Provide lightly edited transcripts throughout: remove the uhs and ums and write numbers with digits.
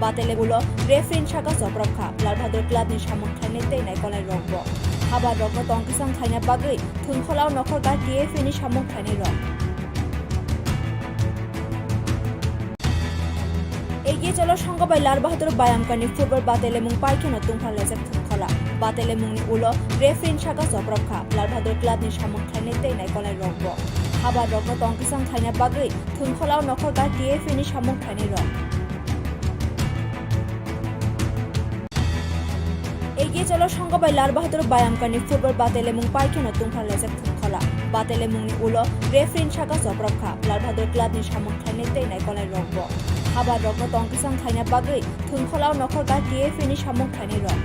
batele ulo refrin shaka soprakha lalbhadur club ni samung khaine tei nai kolai rokbo haba rokno tongkisang khaina bagui thungkholao nokhor ga TF ni samung khaine rok এগিয়ে চলো সংগবাই Lal Bahadur বায়ামকানি football বাতেলে মুং পাইকে নতুন ফালেজার থুখলা বাতেলে মুংনি উলো রেফরিন শাকা জবরক্ষা লালবাহাদুর ক্লাবনি সামং খাইনে তেই নাই কলাই রকব হাবা রকন তংকিসাং খাইনা বাগৈ থুনখলাও নখর গা TF ni সামং খাইনে রক এগিয়ে চলো সংগবাই লালবাহাদুর বায়ামকানি ফুটবল বাতেলে মুং পাইকে নতুন ফালেজার থুখলা বাতেলে মুংনি উলো রেফরিন শাকা জবরক্ষা লালবাহাদুর ক্লাবনি সামং খাইনে তেই নাই কলাই রকব হাবা রকন তংকিসাং খাইনা বাগৈ থুনখলাও নখর গা TF ni সামং খাইনে রক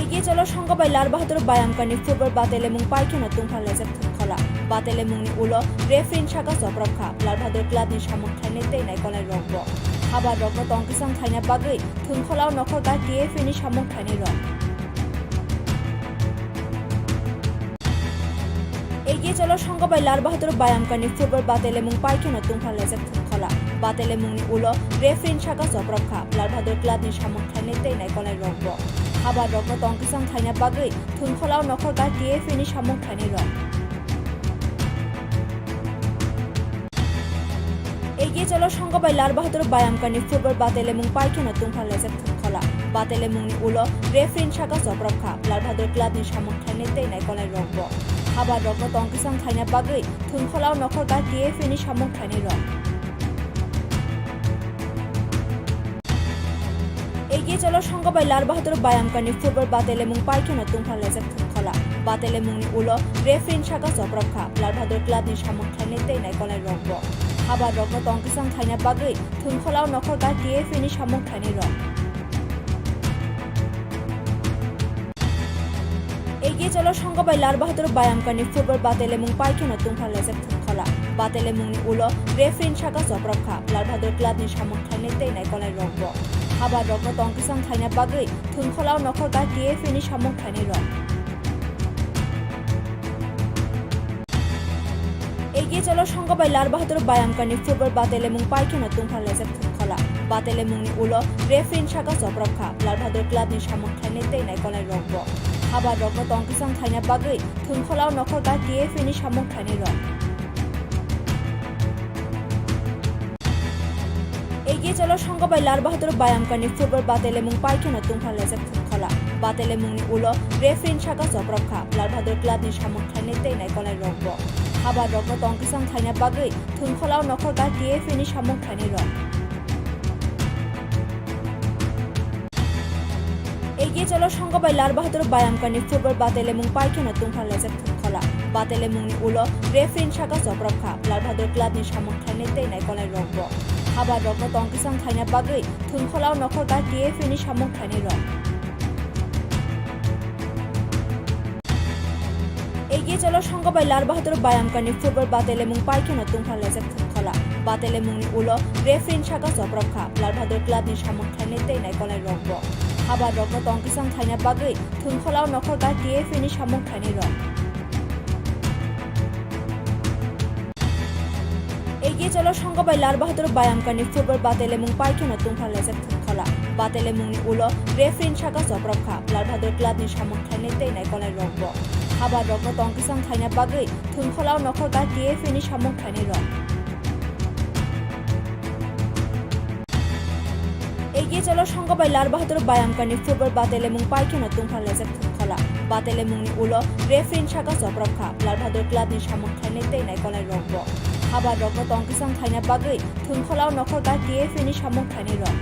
এগিয়ে চলো সংগবাই লালবাহাদুর বায়ামকানি ফুটবল বাতেলে মুং পাইকে নতুন ফালেজার থুখলা বাতেলে মুংনি উলো রেফরিন শাকা জবরক্ষা লালবাহাদুর ক্লাবনি সামং খাইনে তেই নাই কলাই রকব হাবা রকন তংকিসাং খাইনা বাগৈ থুনখলাও নখর গা TF ni সামং খাইনে রক এগিয়ে চলো সংগবাই লালবাহাদুর বায়ামকানি ফুটবল বাতেলে মুং পাইকে নতুন ফালেজার থুখলা বাতেলে মুংনি উলো রেফরিন শাকা জবরক্ষা লালবাহাদুর ক্লাবনি সামং খাইনে তেই নাই কলাই রকব হাবা রকন তংকিসাং খাইনা বাগৈ থুনখলাও নখর গা TF ni সামং খাইনে রক এগিয়ে চলো সংগবাই লালবাহাদুর বায়ামকানি ফুটবল বাতেলে মুং পাইকে নতুন ফালেজার থুখলা বাতেলে মুংনি উলো রেফরিন শাকা জবরক্ষা লালবাহাদুর ক্লাবনি সামং খাইনে তেই নাই কলাই রকব হাবা রকন তংকিসাং খাইনা বাগৈ থুনখলাও নখর গা TF ni সামং খাইনে রক এগিয়ে চলো সংগবাই লালবাহাদুর বায়ামকানি ফুটবল বাতেলে মুং পাইকে নতুন ফালেজার থুখলা বাতেলে মুংনি উলো রেফরিন শাকা জবরক্ষা লালবাহাদুর ক্লাবনি সামং খাইনে তেই নাই কলাই রকব হাবা রকন তংকিসাং খাইনা বাগৈ থুনখলাও নখর গা TF ni সামং খাইনে রক এগিয়ে চলো সংগবাই লালবাহাদুর বায়ামকানি ফুটবল বাতেলে মুং পাইকে নতুন ফালেজার থুখলা বাতেলে মুংনি উলো রেফরিন শাকা জবরক্ষা লালবাহাদুর ক্লাবনি সামং খাইনে তেই নাই কলাই রকব হাবা রকন তংকিসাং খাইনা বাগৈ থুনখলাও নখর গা TF ni সামং খাইনে রক এগিয়ে চলো সংগবাই লালবাহাদুর বায়ামকানি ফুটবল বাতেলে মুং পাইকে নতুন ফালেজার থুখলা বাতেলে মুংনি উলো রেফরিন শাকা জবরক্ষা লালবাহাদুর ক্লাবনি সামং খাইনে তেই নাই কলাই রকব হাবা রকন তংকিসাং খাইনা বাগৈ থুনখলাও নখর গা TF ni সামং খাইনে রক এগিয়ে চলো সংগবাই লালবাহাদুর বায়ামকানি ফুটবল বাতেলে মুং পাইকে নতুন ফালেজার থুখলা বাতেলে মুংনি উলো রেফরিন শাকা জবরক্ষা লালবাহাদুর ক্লাবনি সামং খাইনে তেই নাই কলাই রকব হাবা রকন তংকিসাং খাইনা বাগৈ থুনখলাও নখর গা TF ni সামং খাইনে রক এগিয়ে চলো সংগবাই লালবাহাদুর বায়ামকানি ফুটবল বাতেলে মুং পাইকে নতুন ফালেজার থুখলা বাতেলে মুংনি উলো রেফরিন শাকা জবরক্ষা লালবাহাদুর ক্লাবনি সামং খাইনে তেই নাই কলাই রকব হাবা রকন তংকিসাং খাইনা বাগৈ থুনখলাও নখর গা TF ni সামং খাইনে রক এগিয়ে চলো সংগবাই লালবাহাদুর বায়ামকানি ফুটবল বাতেলে মুং পাইকে নতুন ফালেজার থুখলা বাতেলে মুংনি উলো রেফরিন শাকা জবরক্ষা লালবাহাদুর ক্লাবনি সামং খাইনে তেই নাই কলাই রকব হাবা রকন তংকিসাং খাইনা বাগৈ থুনখলাও নখর গা TF ni সামং খাইনে রক এগিয়ে চলো সংগবাই লালবাহাদুর বায়ামকানি ফুটবল বাতেলে মুং পাইকে নতুন ফালেজার থুখলা বাতেলে মুংনি উলো রেফরিন শাকা জবরক্ষা লালবাহাদুর ক্লাবনি সামং খাইনে তেই নাই কলাই রকব হাবা রকন তংকিসাং খাইনা বাগৈ থুনখলাও নখর গা TF ni সামং খাইনে রক এগিয়ে চলো সংগবাই লালবাহাদুর বায়ামকানি ফুটবল বাতেলে মুং পাইকে নতুন ফালেজার থুখলা বাতেলে মুংনি উলো রেফরিন শাকা জবরক্ষা লালবাহাদুর ক্লাবনি সামং খাইনে তেই নাই কলাই রকব হাবা রকন তংকিসাং খাইনা বাগৈ থুনখলাও নখর গা TF ni সামং খাইনে রক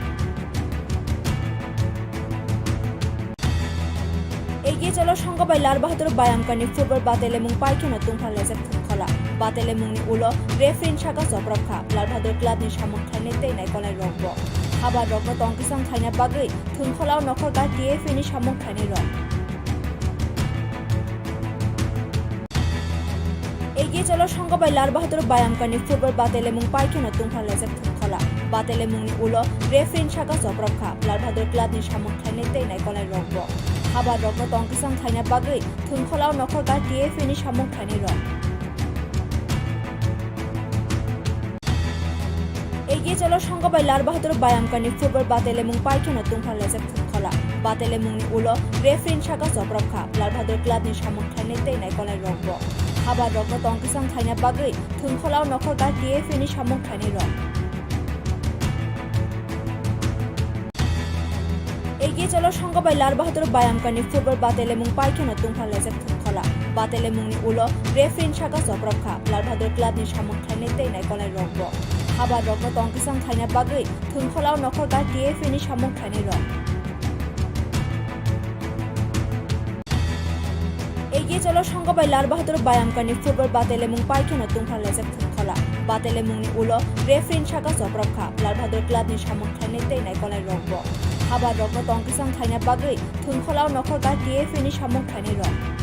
এগিয়ে চলো সংগবাই লালবাহাদুর বায়ামকানি ফুটবল বাতেলে মুং পাইকে নতুন ফালেজার থুখলা বাতেলে মুংনি উলো রেফরিন শাকা জবরক্ষা লালবাহাদুর ক্লাবনি সামং খাইনে তেই নাই কলাই রকব হাবা রকন তংকিসাং খাইনা বাগৈ থুনখলাও নখর গা TF ni সামং খাইনে রক এগিয়ে চলো সংগবাই লালবাহাদুর বায়ামকানি ফুটবল বাতেলে মুং পাইকে নতুন ফালেজার থুখলা বাতেলে মুংনি উলো রেফরিন শাকা জবরক্ষা লালবাহাদুর ক্লাবনি সামং খাইনে তেই নাই কলাই রকব হাবা রকন তংকিসাং খাইনা বাগৈ থুনখলাও নখর গা TF ni সামং খাইনে রক चलो संगबाय लार बहादुर बायामकानि फुटबल बातेल एमं पाइखनो तुंफान लाइजाक थुखला बातेल एमंनि उलो रेफ्रिन साका जब्रबखा लार बहादुर क्लाबनि सामोखथायनि तैनाय गलाय रग हाबा रग तंकिसां थाइना बागै थुंखलाव नखर गा टिएफनि सामोखथायनि रग एगिए चलो संगबाय लार बहादुर बायामकानि फुटबल बातेल एमं पाइखनो तुंफान लाइजाक थुखला बातेल एमंनि उलो रेफ्रिन साका जब्रबखा लार बहादुर क्लाबनि सामोखथायनि तैनाय गलाय रग हाबा रग तंकिसां थाइना बागै थुंखलाव नखर गा टिएफनि सामोखथायनि रग एगिए चलो संगबाय लार बहादुर बायामकानि फुटबल बातेल एमं पाइखनो तुंफान लाइजाक थुखला बातेल एमंनि उलो रेफ्रिन साका जब्रबखा लार बहादुर क्लाबनि सामोखथायनि तैनाय गलाय रग हाबा रग तंकिसां थाइना बागै थुंखलाव नखर गा टिएफनि सामोखथायनि रग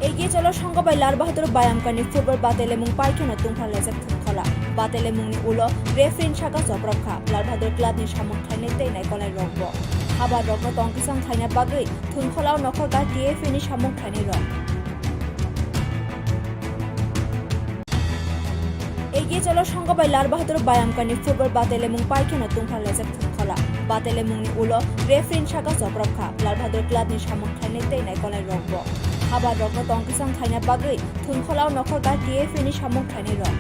एगिए चलो संगबाय लार बहादुर बायामकानि फुटबल बातेल एमं पाइखनो तुंफान लाइजाक थुखला बातेल एमंनि उलो रेफ्रिन साका जब्रबखा लार बहादुर क्लाबनि सामोखथायनि तैनाय गलाय रग हाबा रग तंकिसां थाइना बागै थुंखलाव नखर गा टिएफनि सामोखथायनि रग एगिए चलो संगबाय लार बहादुर बायामकानि फुटबल बातेल एमं पाइखनो तुंफान लाइजाक थुखला बातेल एमंनि उलो रेफ्रिन साका जब्रबखा लार बहादुर क्लाबनि सामोखथायनि तैनाय गलाय रग हाबा रग तंकिसां थाइना बागै थुंखलाव नखर गा टिएफनि सामोखथायनि रग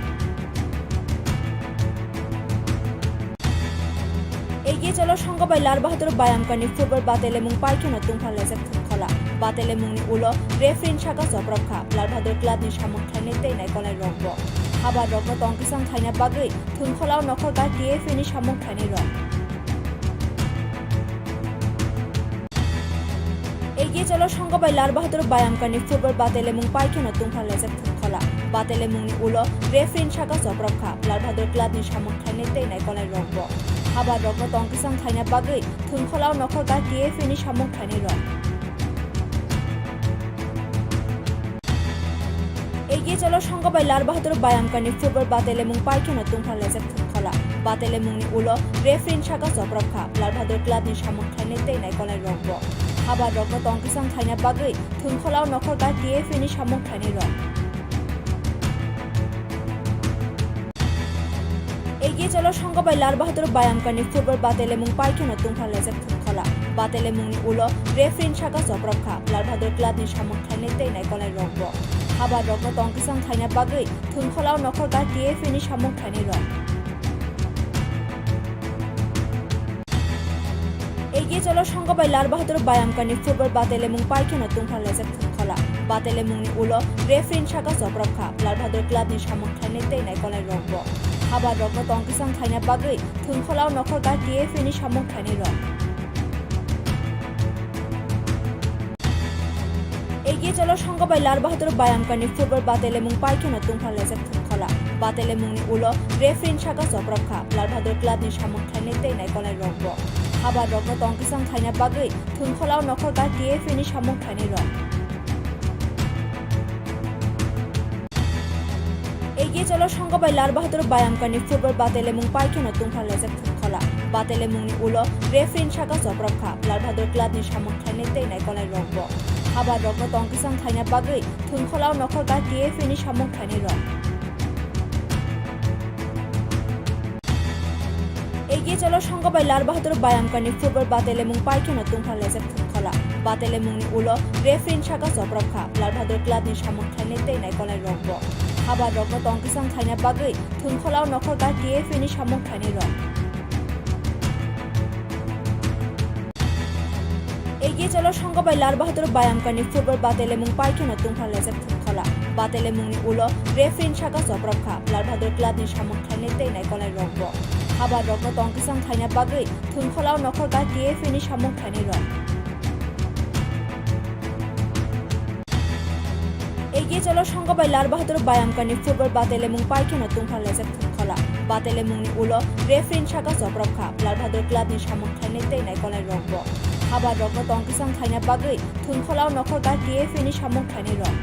एगिए चलो संगबाय लार बहादुर बायामकानि फुटबल बातेल एमं पाइखनो तुंफान लाइजाक थुखला बातेल एमंनि उलो रेफ्रिन साका जब्रबखा लार बहादुर क्लाबनि सामोखथायनि तैनाय गलाय रग हाबा रग तंकिसां थाइना बागै थुंखलाव नखर गा टिएफनि सामोखथायनि रग एगिए चलो संगबाय लार बहादुर बायामकानि फुटबल बातेल एमं पाइखनो तुंफान लाइजाक थुखला बातेल एमंनि उलो रेफ्रिन साका जब्रबखा लार बहादुर क्लाबनि सामोखथायनि तैनाय गलाय रग हाबा रग तंकिसां थाइना बागै थुंखलाव नखर गा टिएफनि सामोखथायनि रग एगिए चलो संगबाय लार बहादुर बायामकानि फुटबल बातेल एमं पाइखनो तुंफान लाइजाक थुखला बातेल एमंनि उलो रेफ्रिन साका जब्रबखा लार बहादुर क्लाबनि सामोखथायनि तैनाय गलाय रग हाबा रग तंकिसां थाइना बागै थुंखलाव नखर गा टिएफनि सामोखथायनि रग एगिए चलो संगबाय लार बहादुर बायामकानि फुटबल बातेल एमं पाइखनो तुंफान लाइजाक थुखला बातेल एमंनि उलो रेफ्रिन साका जब्रबखा लार बहादुर क्लाबनि सामोखथायनि तैनाय गलाय रग हाबा रग तंकिसां थाइना बागै थुंखलाव नखर गा टिएफनि सामोखथायनि रग एगिए चलो संगबाय लार बहादुर बायामकानि फुटबल बातेल एमं पाइखनो तुंफान लाइजाक थुखला बातेल एमंनि उलो रेफ्रिन साका जब्रबखा लार बहादुर क्लाबनि सामोखथायनि तैनाय गलाय रग हाबा रग तंकिसां थाइना बागै थुंखलाव नखर गा टिएफनि सामोखथायनि रग एगिए चलो संगबाय लार बहादुर बायामकानि फुटबल बातेल एमं पाइखनो तुंफान लाइजाक थुखला बातेल एमंनि उलो रेफ्रिन साका जब्रबखा लार बहादुर क्लाबनि सामोखथायनि तैनाय गलाय रग हाबा रग तंकिसां थाइना बागै थुंखलाव नखर गा टिएफनि सामोखथायनि रग एगिए चलो संगबाय लार बहादुर बायामकानि फुटबल बातेल एमं पाइखनो तुंफान लाइजाक थुखला बातेल एमंनि उलो रेफ्रिन साका जब्रबखा लार बहादुर क्लाबनि सामोखथायनि तैनाय गलाय रग हाबा रग तंकिसां थाइना बागै थुंखलाव नखर गा टिएफनि सामोखथायनि रग एगिए चलो संगबाय लार बहादुर बायामकानि फुटबल बातेल एमं पाइखनो तुंफान लाइजाक थुखला बातेल एमंनि उलो रेफ्रिन साका जब्रबखा लार बहादुर क्लाबनि सामोखथायनि तैनाय गलाय रग हाबा रग तंकिसां थाइना बागै थुंखलाव नखर गा टिएफनि सामोखथायनि रग एगिए चलो संगबाय लार बहादुर बायामकानि फुटबल बातेल एमं पाइखनो तुंफान लाइजाक थुखला बातेल एमंनि उलो रेफ्रिन साका जब्रबखा लार बहादुर क्लाबनि सामोखथायनि तैनाय गलाय रग हाबा रग तंकिसां थाइना बागै थुंखलाव नखर गा टिएफनि सामोखथायनि रग एगिए चलो संगबाय लार बहादुर बायामकानि फुटबल बातेल एमं पाइखनो तुंफान लाइजाक थुखला बातेल एमंनि उलो रेफ्रिन साका जब्रबखा लार बहादुर क्लाबनि सामोखथायनि तैनाय गलाय रग हाबा रग तंकिसां थाइना बागै थुंखलाव नखर गा टिएफनि सामोखथायनि रग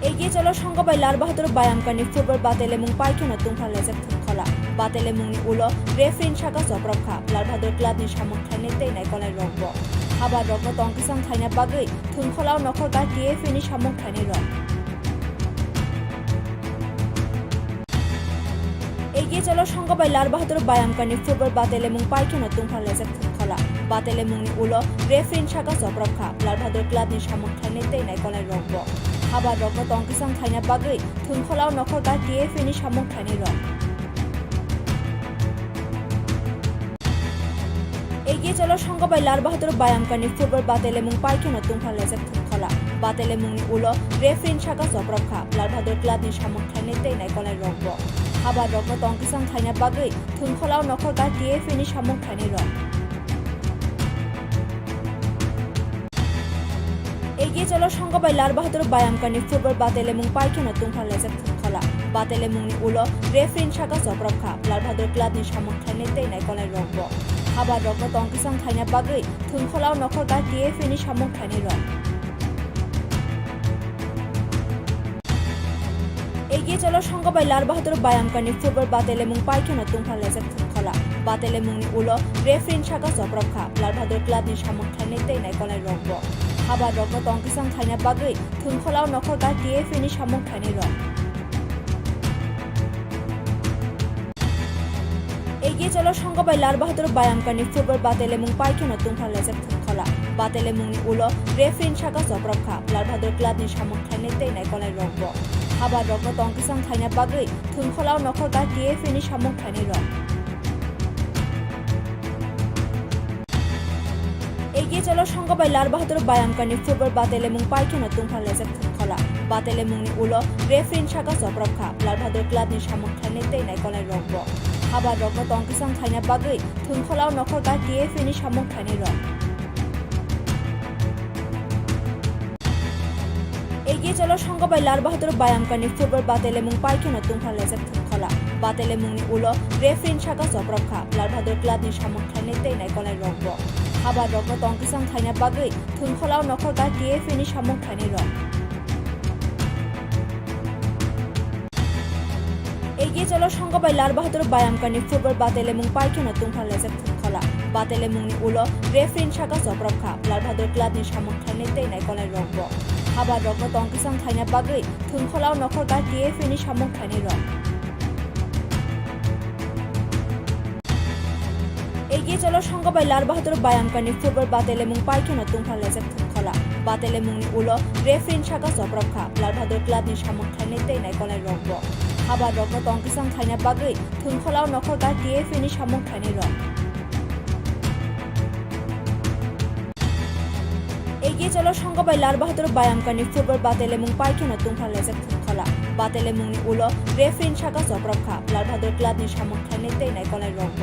एगिए चलो संगबाय लार बहादुर बायामकानि फुटबल बातेल एमं पाइखनो तुंफान लाइजाक थुखला बातेल एमंनि उलो रेफ्रिन साका जब्रबखा लार बहादुर क्लाबनि सामोखथायनि तैनाय गलाय रग हाबा रत्न तंकिसां थाइना बागै थुनखलाव नखरगा टिएफिनि सामुं थाइनै रं एगिए चलो संगबाय लाल बाहादुर बायामकानि फुटबल बातेलेमुं पाइकेनो तुंफानलायजाक थुनखला बातेलेमुंनि उलो रेफ्रिन साका जब्रबखा लाल बाहादुर क्लाबनि सामुं थाइनै तैनाय गलाय रंब हाबा रत्न तंकिसां थाइना बागै थुनखलाव नखरगा टिएफिनि सामुं थाइनै रं एगिए चलो संगबाय लाल बाहादुर बायामकानि फुटबल बातेलेमुं पाइकेनो तुंफानलायजाक थुनखला बातेलेमुंनि उलो रेफ्रिन साका जब्रबखा लाल बाहादुर क्लाबनि सामुं थाइनै तैनाय गलाय रंब हाबा रत्न तंकिसां थाइना बागै थुनखलाव नखरगा टिएफिनि सामुं थाइनै रं एगिए चलो संगबाय लाल बाहादुर बायामकानि फुटबल बातेलेमुं पाइकेनो तुंफानलायजाक थुनखला बातेलेमुंनि उलो रेफ्रिन साका जब्रबखा लाल बाहादुर क्लाबनि सामुं थाइनै तैनाय गलाय रंब हाबा रत्न तंकिसां थाइना बागै थुनखलाव नखरगा टिएफिनि सामुं थाइनै रं एगिए चलो संगबाय लाल बाहादुर बायामकानि फुटबल बातेलेमुं पाइकेनो तुंफानलायजाक थुनखला बातेलेमुंनि उलो रेफ्रिन साका जब्रबखा लाल बाहादुर क्लाबनि सामुं थाइनै तैनाय गलाय रंब हाबा रत्न तंकिसां थाइना बागै थुनखलाव नखरगा टिएफिनि सामुं थाइनै रं एगिए चलो संगबाय लाल बाहादुर बायामकानि फुटबल बातेलेमुं पाइकेनो तुंफानलायजाक थुनखला बातेलेमुंनि उलो रेफ्रिन साका जब्रबखा लाल बाहादुर क्लाबनि सामुं थाइनै तैनाय गलाय रंब हाबा रत्न तंकिसां थाइना बागै थुनखलाव नखरगा टिएफिनि सामुं थाइनै रं एगिए चलो संगबाय लाल बाहादुर बायामकानि फुटबल बातेलेमुं पाइकेनो तुंफानलायजाक थुनखला बातेलेमुंनि उलो रेफ्रिन साका जब्रबखा लाल बाहादुर क्लाबनि सामुं थाइनै तैनाय गलाय रंब हाबा रत्न तंकिसां थाइना बागै थुनखलाव नखरगा टिएफिनि सामुं थाइनै रं एगिए चलो संगबाय लाल बाहादुर बायामकानि फुटबल बातेलेमुं पाइकेनो तुंफानलायजाक थुनखला बातेलेमुंनि उलो रेफ्रिन साका जब्रबखा लाल बाहादुर क्लाबनि सामुं थाइनै तैनाय गलाय रंब हाबा रत्न तंकिसां थाइना बागै थुनखलाव नखरगा टिएफिनि सामुं थाइनै रं एगिए चलो संगबाय लाल बाहादुर बायामकानि फुटबल बातेलेमुं पाइकेनो तुंफानलायजाक थुनखला बातेलेमुंनि उलो रेफ्रिन साका जब्रबखा लाल बाहादुर क्लाबनि सामुं थाइनै तैनाय गलाय रंब हाबा रत्न तंकिसां थाइना बागै थुनखलाव नखरगा टिएफिनि सामुं थाइनै रं एगिए चलो संगबाय लाल बाहादुर बायामकानि फुटबल बातेलेमुं पाइकेनो तुंफानलायजाक थुनखला बातेलेमुंनि उलो रेफ्रिन साका जब्रबखा लाल बाहादुर क्लाबनि सामुं थाइनै तैनाय गलाय रंब हाबा रत्न तंकिसां थाइना बागै थुनखलाव नखरगा टिएफिनि सामुं थाइनै रं एगिए चलो संगबाय लाल बाहादुर बायामकानि फुटबल बातेलेमुं पाइकेनो तुंफानलायजाक थुनखला बातेलेमुंनि उलो रेफ्रिन साका जब्रबखा लाल बाहादुर क्लाबनि सामुं थाइनै तैनाय गलाय रंब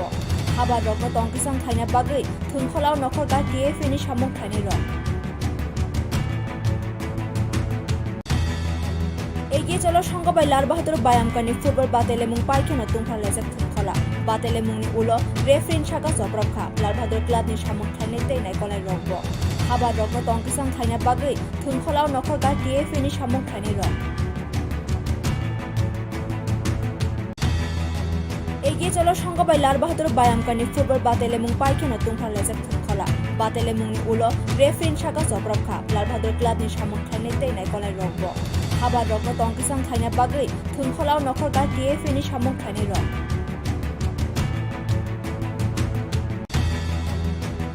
हाबा रत्न तंकिसां थाइना बागै थुनखलाव नखरगा टिएफिनि सामुं थाइनै रं एगिए चलो संगबाय लाल बाहादुर बायामकानि फुटबल बातेलेमुं पाइकेनो तुंफानलायजाक थुनखला बातेलेमुंनि उलो रेफ्रिन साका जब्रबखा लाल बाहादुर क्लाबनि सामुं थाइनै तैनाय गलाय रंब हाबा रत्न तंकिसां थाइना बागै थुनखलाव नखरगा टिएफिनि सामुं थाइनै रं एगिए चलो संगबाय लाल बाहादुर बायामकानि फुटबल बातेलेमुं पाइकेनो तुंफानलायजाक थुनखला बातेलेमुंनि उलो रेफ्रिन साका जब्रबखा लाल बाहादुर क्लाबनि सामुं थाइनै तैनाय गलाय रंब हाबा रत्न तंकिसां थाइना बागै थुनखलाव नखरगा टिएफिनि सामुं थाइनै रं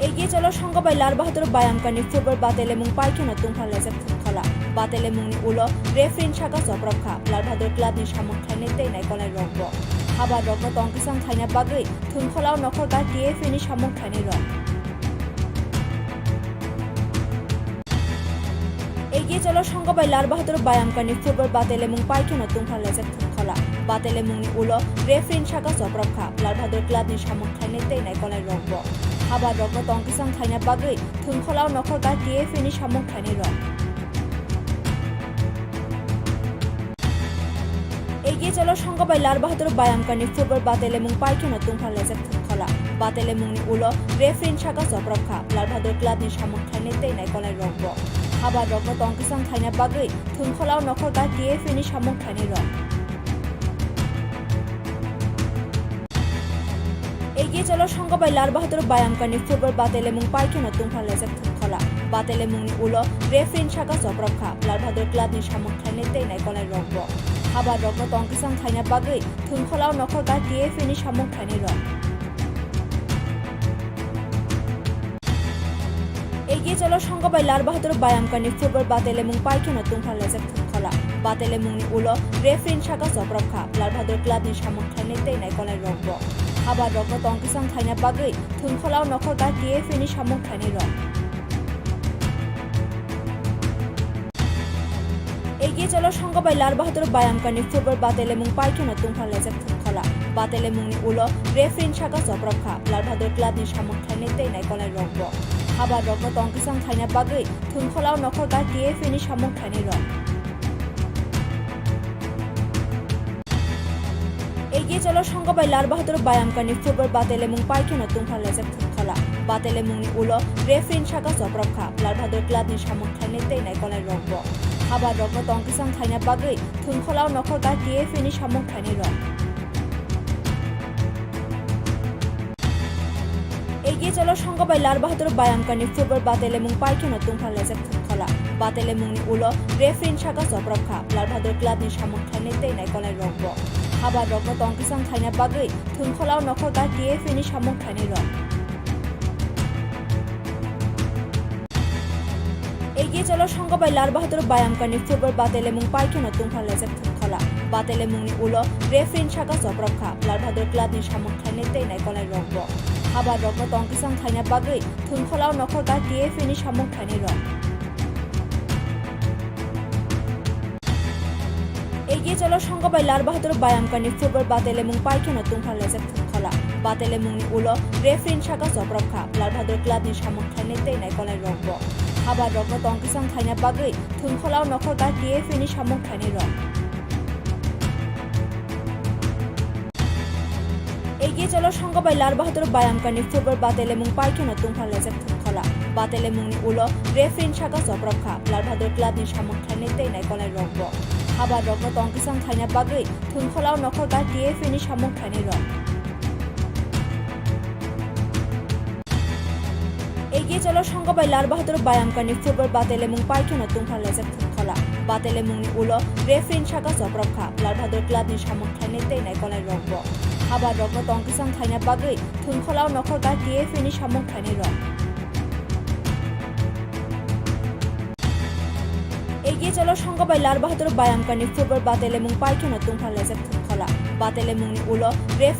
एगिए चलो संगबाय लाल बाहादुर बायामकानि फुटबल बातेलेमुं पाइकेनो तुंफानलायजाक थुनखला बातेलेमुंनि उलो रेफ्रिन साका जब्रबखा लाल बाहादुर क्लाबनि सामुं थाइनै तैनाय गलाय रंब हाबा रत्न तंकिसां थाइना बागै थुनखलाव नखरगा टिएफिनि सामुं थाइनै रं एगिए चलो संगबाय लाल बाहादुर बायामकानि फुटबल बातेलेमुं पाइकेनो तुंफानलायजाक थुनखला बातेलेमुंनि उलो रेफ्रिन साका जब्रबखा लाल बाहादुर क्लाबनि सामुं थाइनै तैनाय गलाय रंब हाबा रत्न तंकिसां थाइना बागै थुनखलाव नखरगा टिएफिनि सामुं थाइनै रं एगिए चलो संगबाय लाल बाहादुर बायामकानि फुटबल बातेलेमुं पाइकेनो तुंफानलायजाक थुनखला बातेलेमुंनि उलो रेफ्रिन साका जब्रबखा लाल बाहादुर क्लाबनि सामुं थाइनै तैनाय गलाय रंब हाबा रत्न तंकिसां थाइना बागै थुनखलाव नखरगा टिएफिनि सामुं थाइनै रं एगिए চলো সংগবাই লাল বাহাদুর বায়ামকানি ফুটবল বাতিল এবং পাইকিনো तुंफान लाइजाक थुंखला बातिल मुंनि उलो रेफ्रिन साका जब्रबखा लाल बाहादुर क्लाबनि सामोखथायनि दैनाय गलाय रग हाबा रग तंकिसां थाइना बागै थुंखलाव नखर TFAनि सामोखथायनि रग एगिए चलो संगबाय लाल बाहादुर बायामकानि फुटबल बातिल এবং पाइकिनो तुंफान लाइजाक थुंखला बातिल मुंनि उलो रेफ्रिन साका जब्रबखा लाल बाहादुर क्लाबनि सामोखथायनि दैनाय गलाय रग हाबा रग तंकिसां थाइना बागै थुंखलाव नखर TFAनि सामोखथायनि रग एगिए चलो संगबाय लाल बाहादुर बायामकानि फुटबल बातिल এবং पाइकिनो तुंफान लाइजाक थुंखला बातिल मुंनि उलो रेफ्रिन साका जब्रबखा लाल बाहादुर क्लाबनि सामोखथायनि दैनाय गलाय रग हाबा रग तंकिसां थाइना बागै थुंखलाव नखर TFAनि सामोखथायनि रग एगिए चलो संगबाय लाल बाहादुर बायामकानि फुटबल बातिल এবং पाइकिनो तुंफान लाइजाक थुंखला बातिल मुंनि उलो रेफ्रिन साका जब्रबखा लाल बाहादुर क्लाबनि सामोखथायनि दैनाय गलाय रग हाबा रग तंकिसां थाइना बागै थुंखलाव नखर TFAनि सामोखथायनि रग एगिए चलो संगबाय लाल बाहादुर बायामकानि फुटबल बातिल এবং पाइकिनो तुंफान लाइजाक थुंखला बातिल मुंनि उलो रेफ्रिन साका जब्रबखा लाल बाहादुर क्लाबनि सामोखथायनि दैनाय गलाय रग हाबा रग तंकिसां थाइना बागै थुंखलाव नखर TFAनि सामोखथायनि रग एगिए चलो संगबाय लाल बाहादुर बायामकानि फुटबल बातिल এবং पाइकिनो तुंफान लाइजाक थुंखला बातिल मुंनि उलो रेफ्रिन साका जब्रबखा लाल बाहादुर क्लाबनि सामोखथायनि दैनाय गलाय रग हाबा रग तंकिसां थाइना बागै थुंखलाव नखर TFAनि सामोखथायनि रग एगिए चलो संगबाय लाल बाहादुर बायामकानि फुटबल बातिल এবং पाइकिनो तुंफान लाइजाक थुंखला बातिल मुंनि उलो रेफ्रिन साका जब्रबखा लाल बाहादुर क्लाबनि सामोखथायनि दैनाय गलाय रग हाबा रग तंकिसां थाइना बागै थुंखलाव नखर TFAनि सामोखथायनि रग एगिए चलो संगबाय लाल बाहादुर बायामकानि फुटबल बातिल এবং पाइकिनो तुंफान लाइजाक थुंखला बातिल मुंनि उलो रेफ्रिन साका जब्रबखा लाल बाहादुर क्लाबनि सामोखथायनि दैनाय गलाय रग हाबा रग तंकिसां थाइना बागै थुंखलाव नखर TFAनि सामोखथायनि रग एगिए चलो संगबाय लाल बाहादुर बायामकानि फुटबल बातिल এবং पाइकिनो तुंफान लाइजाक थुंखला बातिल मुंनि उलो रेफ्रिन साका जब्रबखा लाल बाहादुर क्लाबनि सामोखथायनि दैनाय गलाय रग हाबा रग तंकिसां थाइना बागै थुंखलाव नखर TFAनि सामोखथायनि रग एगिए चलो संगबाय लाल बाहादुर बायामकानि फुटबल बातिल এবং पाइकिनो तुंफान लाइजाक थुंखला बातिल मुंनि उलो